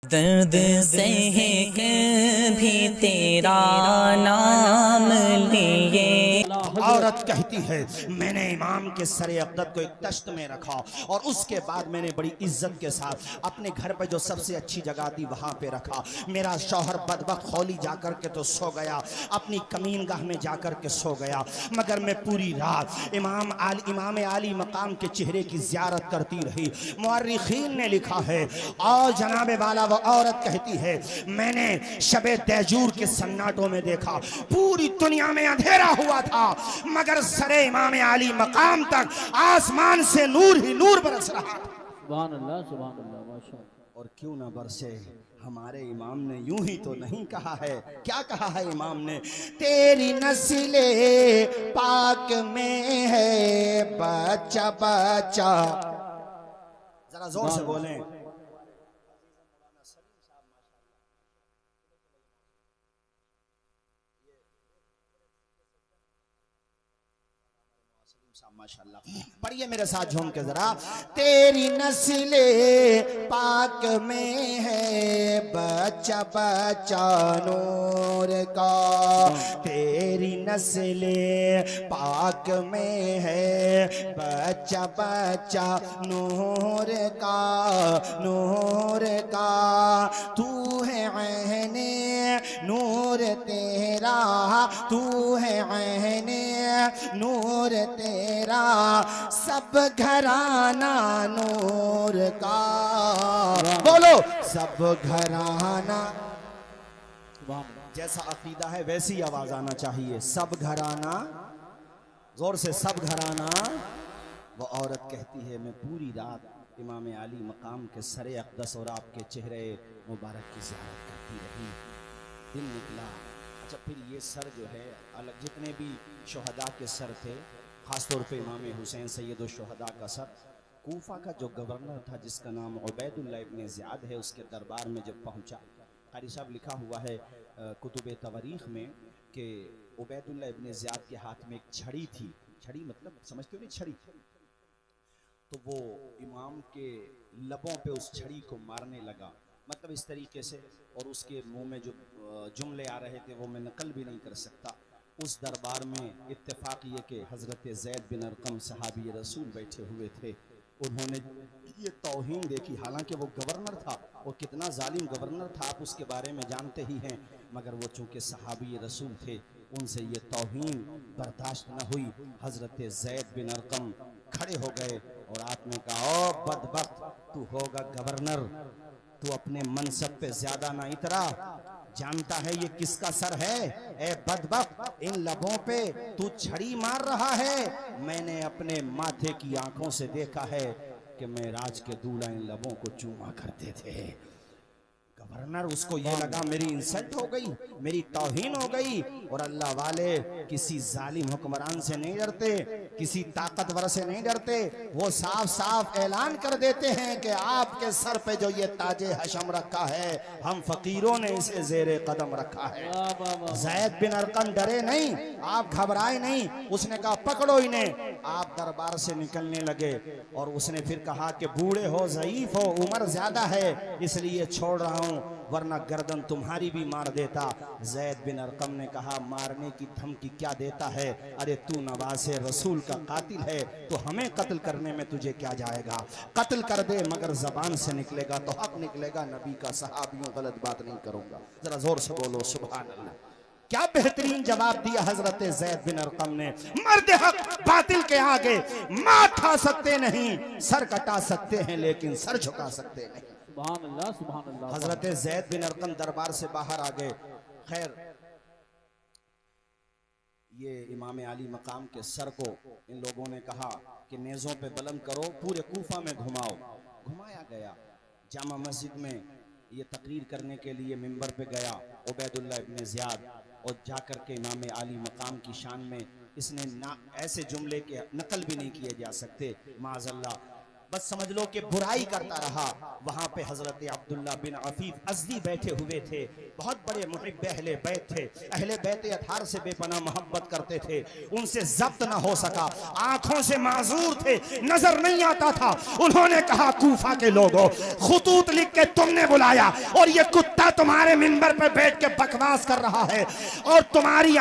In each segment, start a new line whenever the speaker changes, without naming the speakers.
दर्द सह कर भी तेरा नाम लिए।
औरत कहती है मैंने इमाम के सरे अक़दस को एक तश्त में रखा और उसके बाद मैंने बड़ी इज्जत के साथ अपने घर पर जो सबसे अच्छी जगह थी वहां पे रखा। मेरा शौहर बदबख्त खौली जाकर के तो सो गया, अपनी कमीन गाह में जाकर के सो गया, मगर मैं पूरी रात इमाम आली मकाम के चेहरे की ज़ियारत करती रही। मुअर्रिखीन ने लिखा है और जनाबे वाला वो औरत कहती है मैंने शबे तैजूर के सन्नाटों में देखा, पूरी दुनिया में अंधेरा हुआ था मगर सरे इमाम आली मकाम तक आसमान से नूर ही नूर बरस रहा था।
सुभान अल्लाह माशाअल्लाह।
और क्यों ना बरसे, हमारे इमाम ने यूं ही तो नहीं कहा है। क्या कहा है इमाम ने? तेरी नस्ले पाक में है बच्चा बच्चा। जरा जोर से बोलें। माशाअल्लाह, पढ़िए मेरे साथ झूम के जरा। तेरी नस्ले पाक में है बच्चा बच्चा नूर का, तेरी नस्ले पाक में है बच्चा बच्चा नूर का, नूर का। तू है ऐने नूर तेरा, तू है ऐने नूर तेरा, सब घराना नूर का। बोलो सब घराना। जैसा अकीदा है वैसी आवाज आना चाहिए। सब घराना, जोर से सब घराना। वो औरत कहती है मैं पूरी रात इमाम आली मकाम के सरे अक़दस और आपके चेहरे मुबारक की ज़ियारत करती रही। दिन निकला। अच्छा, फिर ये सर जो है अलग, जितने भी शोहदा के सर थे, ख़ासतौर पे इमाम हुसैन सैयद शुहदा का सर, कूफा का जो गवर्नर था जिसका नाम उबैदुल्लाह इब्न ज़ियाद है, उसके दरबार में जब पहुंचा, कारी साहब लिखा हुआ है कुतुब तवारीख़ में कि उबैदुल्लाह इब्न ज़ियाद के हाथ में एक छड़ी थी। छड़ी मतलब समझते हो नहीं, छड़ी। तो वो इमाम के लबों पे उस छड़ी को मारने लगा, मतलब इस तरीके से, और उसके मुंह में जो जुमले आ रहे थे वो मैं नकल भी नहीं कर सकता। उस दरबार में इत्तेफाक ये कि हज़रत ज़ैद बिन अरक़म सहाबी रसूल बैठे हुए थे। उन्होंने ये तौहीन देखी, हालांकि वो गवर्नर था, वो कितना जालिम गवर्नर था आप उसके बारे में जानते ही हैं, मगर वो चूँकि सहाबी रसूल थे उनसे ये तौहीन बर्दाश्त न हुई। हज़रत ज़ैद बिन अरक़म खड़े हो गए और आपने कहा ओ बदबख्त, तू होगा गवर्नर, तू अपने मनसब पे ज्यादा ना इतरा। जानता है ये किसका सर है? ए बदबख्त, इन लबों पे तू छड़ी मार रहा है। मैंने अपने माथे की आंखों से देखा है कि मैं राज के दूल्हा इन लबों को चूमा करते थे। गवर्नर, उसको ये लगा मेरी इंसल्ट हो गई, मेरी तौहीन हो गई। और अल्लाह वाले किसी जालिम हुक्मरान से नहीं डरते, किसी ताकतवर से नहीं डरते। वो साफ साफ ऐलान कर देते हैं कि आपके सर पे जो ये ताजे हशम रखा है, हम फकीरों ने इसे जेरे कदम रखा है। ज़ैद बिन अरक़म डरे नहीं, आप घबराए नहीं। उसने कहा पकड़ो इन्हें। आप दरबार से निकलने लगे और उसने फिर कहा कि बूढ़े हो, ज़ईफ हो, उम्र ज्यादा है, इसलिए छोड़ रहा हूं, वरना गर्दन तुम्हारी भी मार देता। ज़ैद बिन अरक़म ने कहा मारने की धमकी क्या देता है? अरे तू नवासे रसूल का कातिल है, तो हमें कत्ल करने में तुझे क्या जाएगा? कत्ल कर दे, मगर जबान से निकलेगा तो हक निकलेगा। नबी का सहाबियों गलत बात नहीं करूंगा। जरा जोर से बोलो सुभान अल्लाह। क्या बेहतरीन जवाब दिया हजरत ज़ैद बिन अरक़म ने। मर्द हक बातिल के आगे माथ खा सकते नहीं, सर कटा सकते हैं लेकिन सर झुका सकते नहीं।
सुभान अल्लाह, सुभान अल्लाह।
हजरत ज़ैद बिन अरक़म दरबार से बाहर आ गए। खैर, ये इमाम आली मकाम के सर को इन लोगों ने कहा कि नेज़ों पे बुलंद करो, पूरे कूफा में घुमाओ। घुमाया गया। जामा मस्जिद में ये तकरीर करने के लिए मिंबर पे गया उबैदुल्लाह इब्न ज़ियाद, और जाकर के इमाम आली मकाम की शान में इसने ना ऐसे जुमले के नकल भी नहीं किए जा सकते, माज़अल्लाह, बस समझ लो कि बुराई करता रहा। वहां पे हजरत अब्दुल्ला बिन अफीफ अज़दी बैठे हुए थे, बहुत बड़े मुहिब अहले बैत थे, अहले बैत अथार से बेपनाह मोहब्बत करते थे, उनसे जब्त ना हो सका, आंखों से माजूर थे, नजर नहीं आता था। उन्होंने कहा कूफा के लोगों, खुतूत लिख के तुमने बुलाया और ये कुत्ता तुम्हारे मिंबर पे बैठ के बकवास कर रहा है और तुम्हारी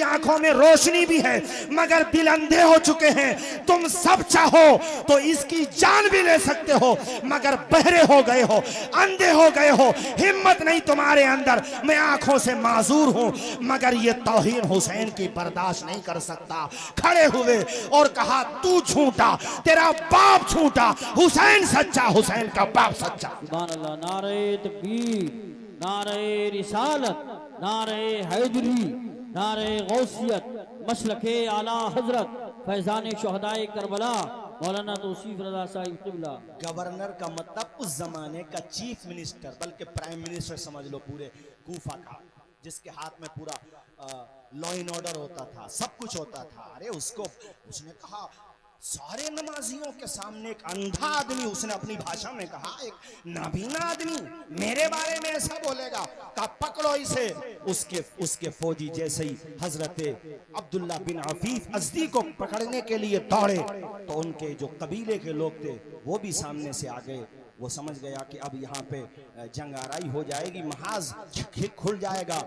आंखों में रोशनी भी है मगर दिल अंधे हो चुके हैं। तुम सब चाहो तो इसकी जान भी ले सकते हो मगर बहरे हो गए हो, अंधे हो गए हो, हिम्मत नहीं तुम्हारे अंदर। मैं आंखों से माजूर हूं मगर ये तौहीन हुसैन की बर्दाश्त नहीं कर सकता। खड़े हुए और कहा तू झूठा, तेरा बाप झूठा, हुसैन सच्चा, हुसैन का बाप सच्चा।
सुभान अल्लाह। नारे तकबीर, नारे रिसालत, नारे हैदरी, नारे गौसियत, मसलके आला हजरत फैजान शहदाए करबला मौलाना तौसीफ रज़ा साहिब क़िबला।
गवर्नर का मतलब उस जमाने का चीफ मिनिस्टर, बल्कि प्राइम मिनिस्टर समझ लो पूरे कूफा का, जिसके हाथ में पूरा लॉ एंड ऑर्डर होता था, सब कुछ होता था। अरे उसने कहा सारे नमाजियों के सामने एक अंधा आदमी, उसने अपनी भाषा में कहा एक नाबीना आदमी मेरे बारे में ऐसा बोलेगा, कहा पकड़ो इसे। उसके फौजी जैसे ही हजरत अब्दुल्ला बिन अफीफ अज़दी को पकड़ने के लिए दौड़े तो उनके जो कबीले के लोग थे वो भी सामने से आ गए। वो समझ गया कि अब यहाँ पे जंग आराई हो जाएगी, महाज खुल जाएगा,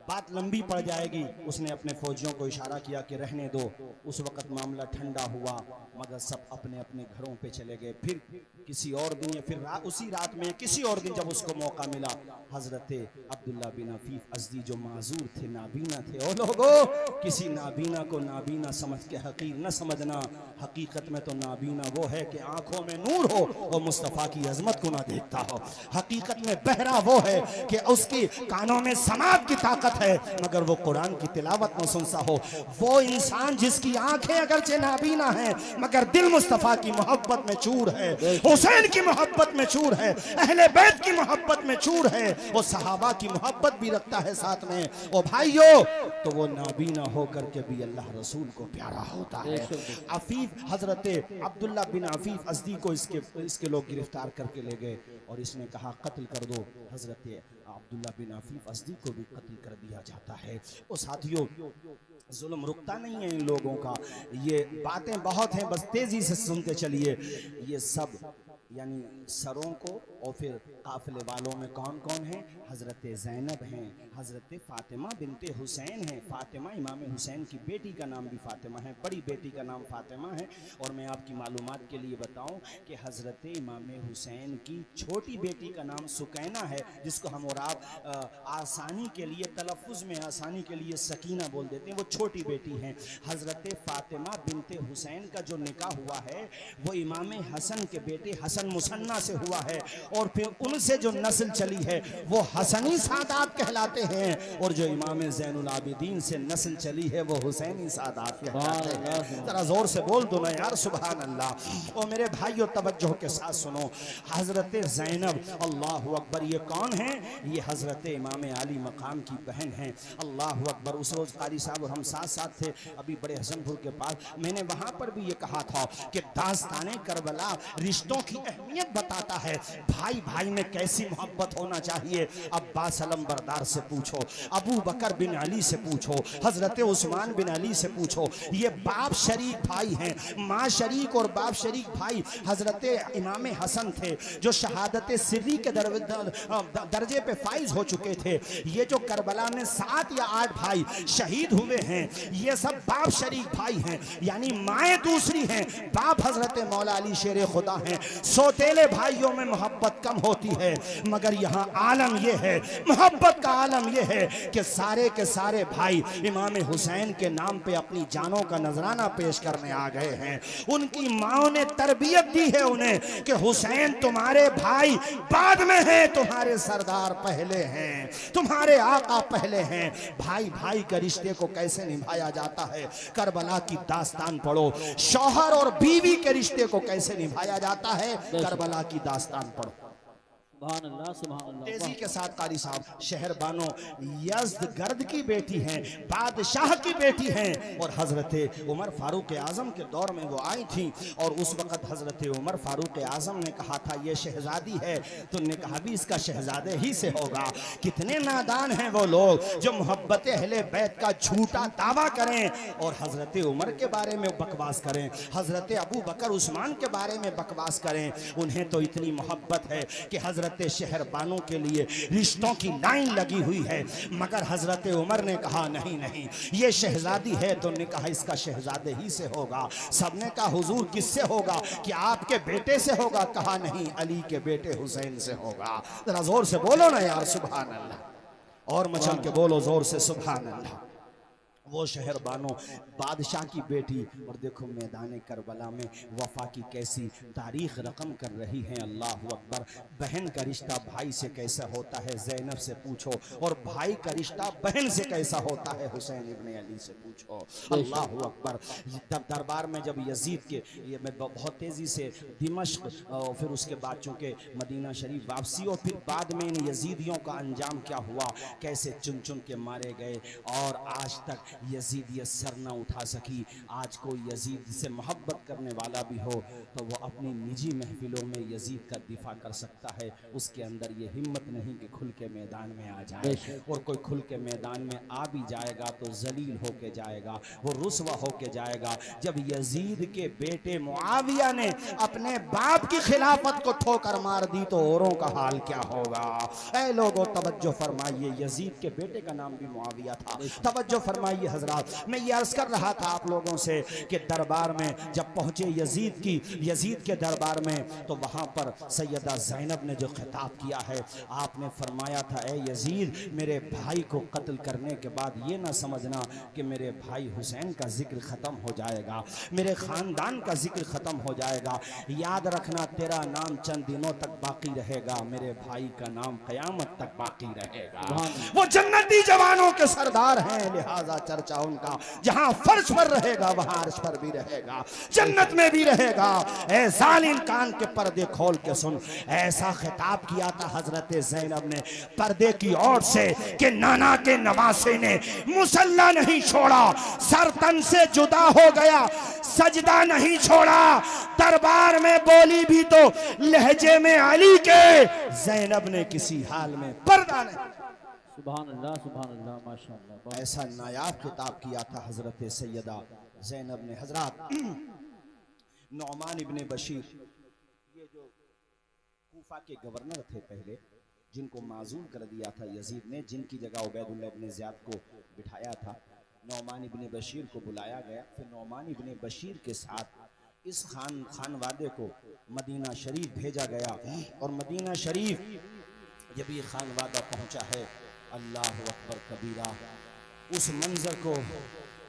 बात लंबी पड़ जाएगी। उसने अपने फौजियों को इशारा किया कि रहने दो। उस वक्त मामला ठंडा हुआ मगर सब अपने अपने घरों पे चले गए। फिर किसी और दिन, फिर उसी रात में किसी और दिन जब उसको मौका मिला, हजरत अब्दुल्ला बिन अफीफ अज़दी जो माजूर थे, नाबीना थे, ओ लोगों किसी नाबीना को नाबीना समझ के हकीर न समझना। हकीकत में तो नाबीना वो है कि आंखों में नूर हो और मुस्तफ़ा की अजमत को ना देखता हो। हकीकत में बहरा वो है कि उसकी कानों में समात की ताकत है मगर वो कुरान की तिलावत न सुनता हो। वो इंसान जिसकी आंखें अगरचे नाबीना हैं मगर दिल मुस्तफ़ा की मोहब्बत में चूर है, हुसैन की मोहब्बत में चूर है, अहले बैत की मोहब्बत में चूर है, वो सहाबा की मोहब्बत भी रखता है साथ में। ओ भाइयों, तो वो नाबीना होकर के भी अल्लाह रसूल को प्यारा होता है। अफीफ हजरत अब्दुल्ला बिन अफीफ अज़दी को इसके लोग गिरफ्तार करके ले गए और इसने कहा कत्ल कर दो। हजरत अब्दुल्ला बिन अफीफ अज़दी को भी कत्ल कर दिया जाता है। और साथियों, जुल्म रुकता नहीं है इन लोगों का। ये बातें बहुत हैं, बस तेजी से सुनते चलिए। ये सब यानी सरों को और फिर काफिले वालों में कौन कौन है? हज़रत ज़ैनब हैं, हज़रत फ़ातिमा बिनते हुसैन हैं। फ़ातिमा इमाम हुसैन की बेटी का नाम भी फ़ातिमा है, बड़ी बेटी का नाम फ़ातिमा है। और मैं आपकी मालूमात के लिए बताऊं कि हज़रत इमाम हुसैन की छोटी बेटी का नाम सुकैना है, जिसको हम और आप आसानी के लिए, तलफ़ुज़ में आसानी के लिए सकीना बोल देते हैं। वो छोटी बेटी हैं। हज़रत फ़ातिमा बिनते हुसैन का जो निकाह हुआ है वो इमाम हसन के बेटे हसन मुसन्ना से हुआ है और फिर उनसे जो नस्ल चली है वो हसनी सादात कहलाते हैं और जो इमाम ज़ैनुल आबिदीन से नस्ल चली है वो हुसैनी सादात कहलाते हैं। जरा जोर से बोल दो ना यार सुभान अल्लाह। और मेरे भाइयों तवज्जो के साथ सुनो, हज़रत ज़ैनब, अल्लाह अकबर, ये कौन है? ये हज़रत इमाम अली मकाम की बहन है। अल्लाह अकबर। उस रोज़ कारी साहब और हम साथ साथ थे अभी बड़े हसनपुर के पास। मैंने वहाँ पर भी ये कहा था कि दास्ताने करबला रिश्तों की अहमियत बताता है। भाई भाई में कैसी मोहब्बत होना चाहिए। अब्बास अलंबरदार से पूछो, अबू बकर बिन अली से पूछो, हजरत उस्मान बिन अली से पूछो। ये बाप शरीक भाई हैं, माँ शरीक और बाप शरीक भाई। हजरत इमाम हसन थे जो शहादत सिर्री के दर्जे पे फाइज हो चुके थे। ये जो करबला में 7 या 8 भाई शहीद हुए हैं, ये सब बाप शरीक भाई हैं, यानी माएँ दूसरी हैं, बाप हजरत मौला अली शेर खुदा हैं। सौतेले भाइयों में मोहब्बत कम होती है मगर यहाँ आलम यह है, मोहब्बत का आलम यह है कि सारे के सारे भाई इमाम हुसैन के नाम पे अपनी जानों का नजराना पेश करने आ गए हैं। उनकी माओ ने तरबियत दी है उन्हें कि हुसैन तुम्हारे भाई बाद में हैं, तुम्हारे सरदार पहले हैं, तुम्हारे आका पहले हैं। भाई भाई के रिश्ते को कैसे निभाया जाता है करबला की दास्तान पढ़ो। शौहर और बीवी के रिश्ते को कैसे निभाया जाता है करबला की दास्तान पढ़ो।
सुभान अल्लाह, सुभान अल्लाह।
तेजी के साथ कारी साहब, शहर बानो यज़्द गर्द की बेटी हैं, बादशाह की बेटी हैं, और हजरत उमर फारूक आजम के दौर में वो आई थी, और उस वक्त हजरत उमर फारूक आजम ने कहा था ये शहजादी है, तो उन्होंने कहा भी इसका शहजादे ही से होगा। कितने नादान हैं वो लोग जो मोहब्बत अहले बैत का झूठा दावा करें और हजरत उमर के बारे में बकवास करें, हजरत अबू बकर उस्मान के बारे में बकवास करें। उन्हें तो इतनी मोहब्बत है कि हजरत शहर बानों के लिए रिश्तों की लाइन लगी हुई है, मगर हजरत उमर ने कहा नहीं नहीं ये शहजादी है, तो उन्होंने कहा इसका शहजादे ही से होगा। सबने कहा हुजूर किससे होगा, कि आपके बेटे से होगा। कहा नहीं, अली के बेटे हुसैन से होगा। जरा जोर से बोलो ना यार सुभान अल्लाह, और मचल के बोलो जोर से सुभान अल्लाह। वो शहर बानो बादशाह की बेटी, और देखो मैदान करबला में वफा की कैसी तारीख रकम कर रही है। अल्लाह अकबर। बहन का रिश्ता भाई से कैसा होता है ज़ैनब से पूछो, और भाई का रिश्ता बहन से कैसा होता है हुसैन इब्ने अली से पूछो। अल्लाह अकबर। दरबार में जब यजीद के मैं बहुत तेज़ी से दिमश्क और फिर उसके बाद चूँकि मदीना शरीफ वापसी, और फिर बाद में इन यजीदियों का अंजाम क्या हुआ, कैसे चुन चुन के मारे गए, और आज तक यजीद ये सर न उठा सकी। आज कोई यजीद से मोहब्बत करने वाला भी हो तो वो अपनी निजी महफिलों में यजीद का दिफा कर सकता है, उसके अंदर ये हिम्मत नहीं कि खुल के मैदान में आ जाए, और कोई खुल के मैदान में आ भी जाएगा तो जलील होके जाएगा, वो रुसवा होके जाएगा। जब यजीद के बेटे मुआविया ने अपने बाप की खिलाफत को ठोकर मार दी तो औरों का हाल क्या होगा। ऐ लोगों तवज्जो फरमाइए, यजीद के बेटे का नाम भी मुआविया था। तवज्जो फरमाइए हजरात, मैं ये अर्ज कर रहा था आप लोगों से कि दरबार में जब पहुंचे यजीद के दरबार में, तो वहां पर सैयदा ज़ैनब ने जो खिताब किया है, आपने फरमाया था ए यजीद, मेरे भाई को कत्ल करने के बाद ये ना समझना कि मेरे भाई हुसैन का जिक्र खत्म हो जाएगा, मेरे खानदान का जिक्र खत्म हो जाएगा। याद रखना तेरा नाम चंद दिनों तक बाकी रहेगा, मेरे भाई का नाम कयामत तक बाकी रहेगा। वो जन्नती जवानों के सरदार हैं, लिहाजा चर्चा उनका जहां फर्श पर रहेगा वहां अर्श पर भी रहेगा, जन्नत में भी रहेगा। ऐ जालिम कान के पर्दे खोल के सुन, ऐसा खिताब किया था हजरत ज़ैनब ने पर्दे की ओर से कि नाना के नवासे ने मुसल्ला नहीं छोड़ा, सर तन से जुदा हो गया, सजदा नहीं छोड़ा, दरबार में बोली भी तो लहजे में अली के, ज़ैनब ने किसी हाल में पर्दा नहीं।
सुभान अल्लाह, सुभान अल्लाह, माशाअल्लाह।
ऐसा नायाब खिताब किया था हजरत सैयदा ज़ैनब ने। हजरात नौमान इब्ने बशीर, ये जो कूफा के गवर्नर थे पहले, जिनको माजूल कर दिया था यजीद ने, जिनकी जगह उबैदुल्लाह इब्ने ज़ियाद को बिठाया था, नौमान इब्ने बशीर को बुलाया गया। फिर नौमान इब्ने बशीर के साथ इस खानवादे को मदीना शरीफ भेजा गया, और मदीना शरीफ जब ये खानवादा पहुंचा है, अल्लाह अकबर कबीरा, उस मंजर को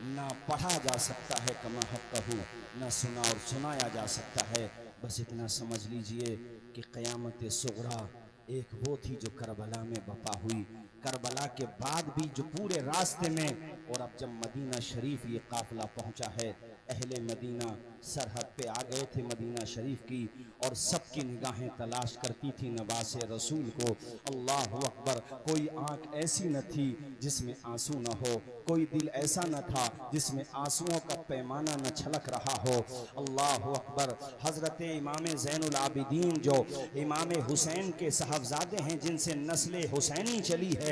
ना पढ़ा जा सकता है कमा हक़्क़हू, ना सुना और सुनाया जा सकता है। बस इतना समझ लीजिए कि क़यामत सुग़रा एक वो थी जो करबला में बपा हुई, करबला के बाद भी जो पूरे रास्ते में, और अब जब मदीना शरीफ ये काफ़िला पहुंचा है, अहले मदीना सरहद पे आ गए थे मदीना शरीफ की, और सबकी निगाहें तलाश करती थी नवासे रसूल को। अल्लाह अकबर। कोई आँख ऐसी न थी जिसमें आंसू न हो, कोई दिल ऐसा न था जिसमें आंसुओं का पैमाना न छलक रहा हो। अल्लाह अकबर। हज़रत इमाम ज़ैनुल आबिदीन जो इमाम हुसैन के साहबजादे हैं, जिनसे नस्ल हुसैनी चली है,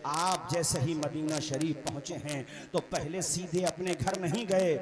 आप जैसे ही मदीना शरीफ पहुँचे हैं तो पहले सीधे अपने घर नहीं गए,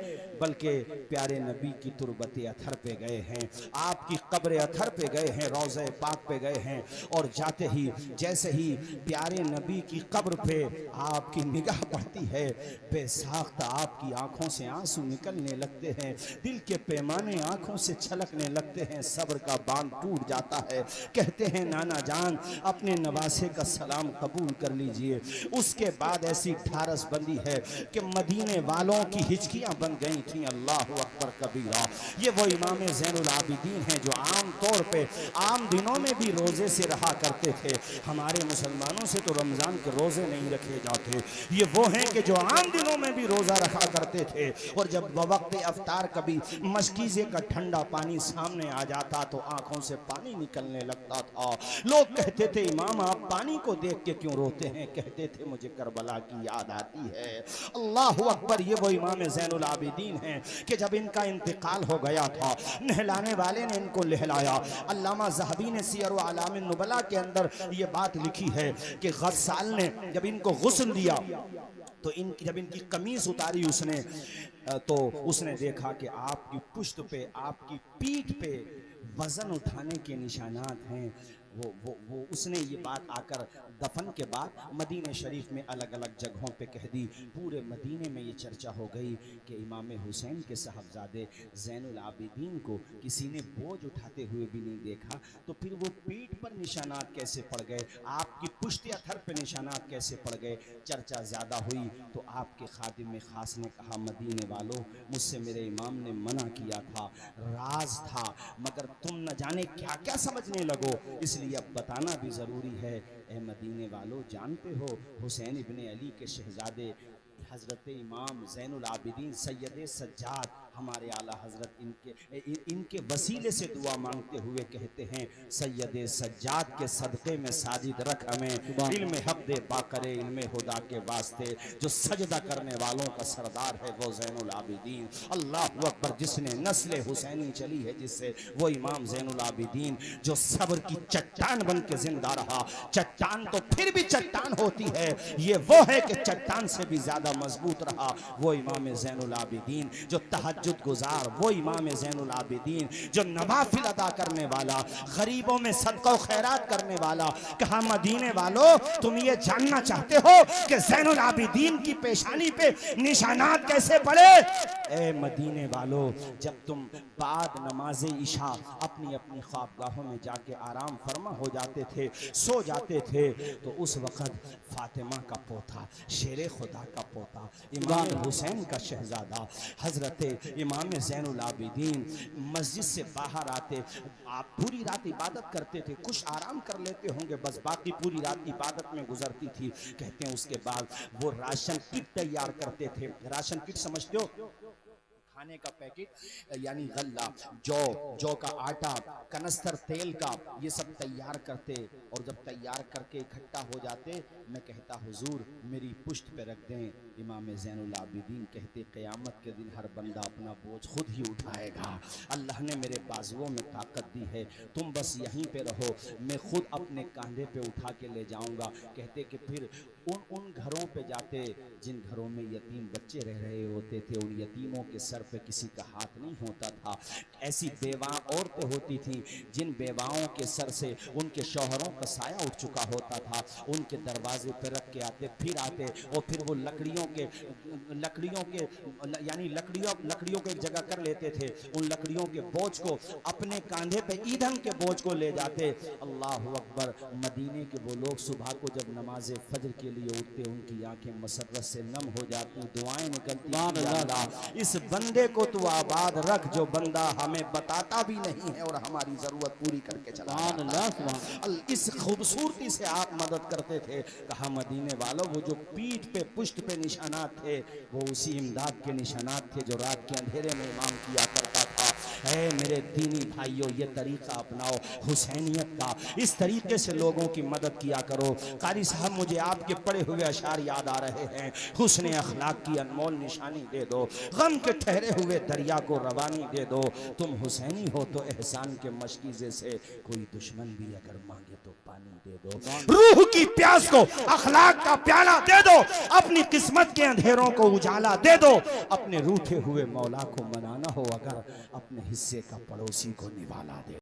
बल्कि प्यारे नबी की तुरबत अथर पे गए हैं, आपकी कब्र अथर पे गए हैं, रोज़े पाक पे गए हैं, और जाते ही जैसे ही प्यारे नबी की कब्र पे आपकी निगाह पड़ती है, बेसाख्ता आपकी आंखों से आंसू निकलने लगते हैं, दिल के पैमाने आंखों से छलकने लगते हैं, सब्र का बांध टूट जाता है। कहते हैं नाना जान अपने नवासे का सलाम कबूल कर लीजिए। उसके बाद ऐसी ठारस बंदी है कि मदीने वालों की हिचकियां बन गई थी। अल्लाह अकबर कबीरा। ये वो इमाम ज़ैनुल आबिदीन हैं जो आम तौर पे आम दिनों में भी रोज़े से रहा करते थे। हमारे मुसलमानों से तो रमज़ान के रोज़े नहीं रखे जाते। ये वो हैं कि जो आम दिनों में भी रोज़ा रखा करते थे। और जब वक्त अफ्तार कभी मशकीज़े का ठंडा पानी सामने आ जाता तो आंखों से पानी निकलने लगता था। लोग कहते थे इमाम आप पानी को देख के क्यों रोते हैं? कहते थे मुझे करबला की याद आती है। अल्लाह अकबर। ये वो इमाम ज़ैनुल आबिदीन हैं कि जब इनका इंतकाल हो गया था नहलाने वाले ने इनको लहलाया। अल्लामा ज़हबी ने सियर व आलाम नुबला के अंदर ये बात लिखी है कि गस्साल ने जब इनको गुस्ल दिया तो जब इनकी कमीज उतारी उसने तो उसने देखा कि आपकी पुश्त पे आपकी पीठ पे वजन उठाने के निशानात हैं। वो उसने ये बात आकर दफन के बाद मदीने शरीफ में अलग अलग जगहों पे कह दी। पूरे मदीने में ये चर्चा हो गई कि इमाम हुसैन के साहबजादे ज़ैनुल आबिदीन को किसी ने बोझ उठाते हुए भी नहीं देखा। तो फिर वो पीठ पर निशानात कैसे पड़ गए, आपकी पुश्त या थर पे निशानात कैसे पड़ गए? चर्चा ज़्यादा हुई तो आपके खादिम ख़ास ने कहा मदीने वालों मुझसे मेरे इमाम ने मना किया था, राज था, मगर तुम न जाने क्या क्या समझने लगो, इसलिए अब बताना भी ज़रूरी है। ए मदीने वालों जानते हो हुसैन इब्ने अली के शहजादे हज़रत इमाम ज़ैनुल आबिदीन सैयद सज्जाद हमारे आला हज़रत इनके वसीले से दुआ मांगते हुए कहते हैं सैयद सज्जाद के सदक़े में साजिद रख हमें, इल्म हक़ दे बाकरे इल्म खुदा के वास्ते। जो सजदा करने वालों का सरदार है वो ज़ैनुल आबिदीन। अल्लाह अकबर। जिसने नस्ल हुसैनी चली है जिससे वो इमाम ज़ैनुल आबिदीन जो सब्र की चट्टान बन के जिंदा रहा। चट्टान तो फिर भी चट्टान होती है, ये वो है कि चट्टान से भी ज़्यादा मजबूत रहा। वो इमाम ज़ैनुल आबिदीन जो तहज्जुद गुजार, वो इमाम ज़ैनुल आबिदीन जो नवाफिल अदा करने वाला, गरीबों में सदका खैरात करने वाला। कहा मदीने वालों तुम ये जानना चाहते हो कि ज़ैनुल आबिदीन की पेशानी पे निशानात कैसे पड़े? ए मदीने वालों जब तुम बाद नमाज इशा अपनी अपनी ख्वाबगाहों में जाके आराम फरमा हो जाते थे, सो जाते थे, तो उस वक़्त फातिमा का पोता, शेर खुदा का पोता, इमाम हुसैन का शहजादा हज़रत इमाम ज़ैनुल आबिदीन मस्जिद से बाहर आते। आप पूरी रात इबादत करते थे, कुछ आराम कर लेते होंगे, बस बाकी पूरी रात इबादत में गुजरती थी। कहते हैं उसके बाद वो राशन किट तैयार करते थे। राशन किट समझते हो? खाने का पैकेट यानी गल्ला, जौ का आटा, कनस्तर तेल का, ये सब तैयार करते। और जब तैयार करके इकट्ठा हो जाते मैं कहता हुजूर मेरी पुश्त पे रख दें। इमाम ज़ैनुल आबिदीन कहते क़यामत के दिन हर बंदा अपना बोझ खुद ही उठाएगा। अल्लाह ने मेरे बाजुओं में ताकत दी है, तुम बस यहीं पे रहो, मैं खुद अपने कंधे पे उठा के ले जाऊंगा। कहते कि फिर उन घरों पे जाते जिन घरों में यतीम बच्चे रह रहे होते थे, उन यतीमों के सर पे किसी का हाथ नहीं होता था। ऐसी बेवा औरतें होती थी जिन बेवाओं के सर से उनके शौहरों का साया उठ चुका होता था, उनके दरवाजे पे रख के आते, फिर आते और फिर वो लकड़ियों के यानी लकड़ियों को एक जगह कर लेते थे। उन लकड़ियों के बोझ को अपने कंधे पे ईंधन के बोझ को ले जाते। अल्लाह अकबर। मदीने के वो लोग सुबह को जब नमाज फजर के लिए उठते उनकी आंखें मसरत से नम हो जाती, दुआएं निकलती। अल्लाह इस बंदे को तू आबाद रख जो बंदा हमें बताता भी नहीं है और हमारी जरूरत पूरी करके चला। इस खूबसूरती से आप मदद करते थे। कहा मदीने वालों वो जो पीठ पे पुश्त पे निशानात थे वो उसी इमदाद के निशानात थे जो रात के अंधेरे में इमाम किया करता था। है मेरे दीनी भाइयों ये तरीका अपनाओ हुसैनियत का, इस तरीके से लोगों की मदद किया करो। कारी साहब मुझे आपके पढ़े हुए अशार याद आ रहे हैं। हुस्न अखलाक की अनमोल निशानी दे दो, गम के ठहरे हुए दरिया को रवानी दे दो। तुम हुसैनी हो तो एहसान के मशकीज़े से कोई दुश्मन भी अगर मांगे तो पानी दे दो। रूह की प्यास को अखलाक का प्याला दे दो, अपनी किस्मत के अंधेरों को उजाला दे दो। अपने रूठे हुए मौला को मनाना हो अगर अपने हिस्से का पड़ोसी को निवाला दे।